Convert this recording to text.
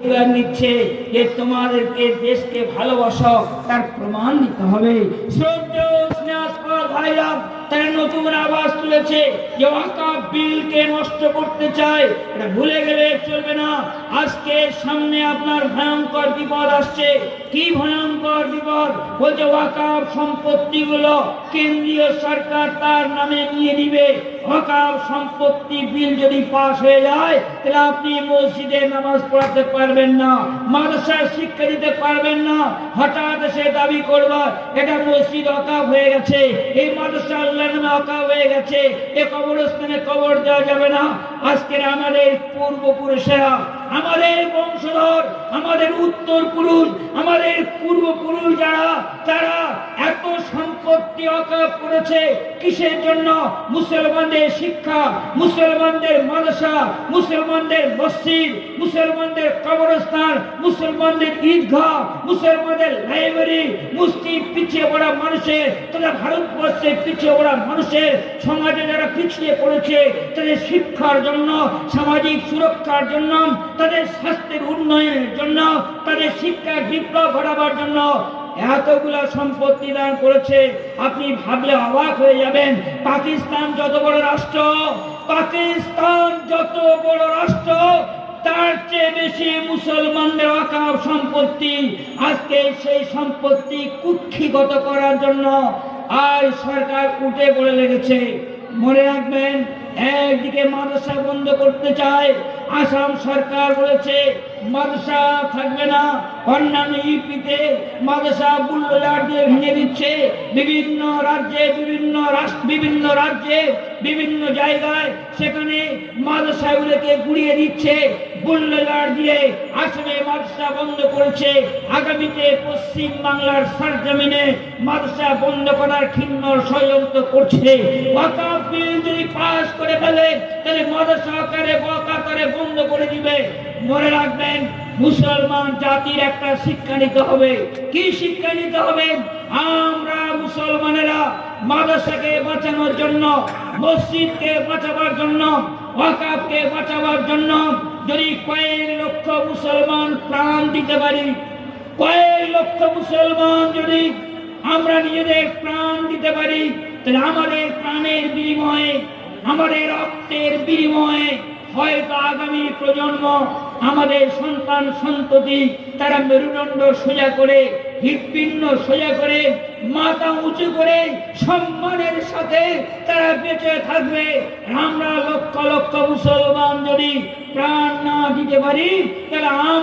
নিচ্ছে যে তোমাদেরকে দেশকে ভালোবাসো, তার প্রমাণ দিতে হবে। শ্রদ্ধেয় স্নেহাস্পদ ভাইরা, তারা নতুন আওয়াজ তুলেছে যে ওয়াকফ বিলকে নষ্ট করতে চায়। এটা ভুলে গেলে চলবে না। আজকে সামনে আপনার ভয়ঙ্কর বিপদ আসছে। কি ভয়ঙ্কর বিপদ? বলছে ওয়াকফ সম্পত্তিগুলো কেন্দ্রীয় সরকার তার নামে নিয়ে দিবে। ওয়াকফ সম্পত্তি বিল যদি পাস হয়ে যায়, তাহলে আপনি মসজিদে নামাজ পড়াতে পারবেন না, মাদ্রাসায় শিক্ষা দিতে পারবেন না। হঠাৎ সে দাবি করবে এটা মসজিদ ওয়াকফ হয়ে গেছে, এই মাদ্রাসা আল্লাহর নামে ওয়াকফ হয়ে গেছে, এই কবরস্থানে কবর দেওয়া যাবে না। আজকের আমাদের পূর্বপুরুষেরা, আমাদের বংশধর, আমাদের উত্তর পুরুষ, আমাদের পূর্বপুরুষ যারা, তারা এত সম্পত্তি ওয়াকফ করেছে কিসের জন্য? মুসলমানদের শিক্ষা, মুসলমানদের মাদ্রাসা, মুসলমানদের মসজিদ, মুসলমানদের কবরস্থান, মুসলমানদের ঈদগাহ, মুসলমানদের লাইব্রেরি। মুসলিম পিছিয়ে পড়া মানুষের, তারা ভারতবর্ষের পিছিয়ে পড়া মানুষের, সমাজে যারা পিছিয়ে পড়েছে তাদের শিক্ষার জন্য, সামাজিক সুরক্ষার জন্য, তাদের স্বাস্থ্যের উন্নয়নের জন্য, তাদের শিক্ষার বিপ্লব ঘটাবার জন্য এতগুলা সম্পত্তি দান করেছে। আপনি ভাবলে অবাক হয়ে যাবেন। পাকিস্তান যত বড় রাষ্ট্র, পাকিস্তান যত বড় রাষ্ট্র, তার চেয়ে বেশি মুসলমানদের ওয়াকফ সম্পত্তি। আজকে সেই সম্পত্তি কুক্ষিগত করার জন্য আর সরকার উঠে পড়ে লেগেছে। মনে রাখবেন, একদিকে মাদ্রাসা বন্ধ করতে চায়, আসাম সরকার বলেছে মাদ্রাসা থাকবে না। অন্যান্য ইউপিতে মাদ্রাসা বুলডোজার দিয়ে ভেঙে দিচ্ছে। বিভিন্ন রাজ্যে, বিভিন্ন জায়গায় সেখানে মাদ্রাসাগুলোকে গুড়িয়ে দিচ্ছে বুলডোজার দিয়ে। আসামে মাদ্রাসা বন্ধ করেছে, আগামীতে পশ্চিম বাংলার সরজমিনে মাদ্রাসা বন্ধ করার ক্ষিন্ন ষড়যন্ত্র করছে। ওয়াকফ বিল যদি পাস করে ফেলে, তাহলে মাদ্রাসা আকারে বন্ধ করে দিবে। মনে রাখবেন, মুসলমান জাতির একটা শিক্ষা নিতে হবে। কি শিক্ষা নিতে হবে? আমরা মুসলমানেরা মাদ্রাসাকে বাঁচানোর জন্য, মসজিদকে বাঁচাবার জন্য, ওয়াকফকে বাঁচাবার জন্য যদি কয়েক লক্ষ মুসলমান প্রাণ দিতে পারি, কয়েক লক্ষ মুসলমান যদি আমরা নিজেদের প্রাণ দিতে পারি, তাহলে আমাদের প্রাণের বিনিময়ে, আমাদের রক্তের বিনিময়ে হয়তো আগামী প্রজন্ম, আমাদের সন্তান সন্ততি, তারা মেরুদণ্ড সোজা করে, হৃৎপিণ্ড সোজা করে, মাথা উঁচু করে সম্মানের সাথে তারা বেঁচে থাকবে। আমরা লক্ষ লক্ষ মুসলমান যদি প্রাণ না দিতে পারি, তাহলে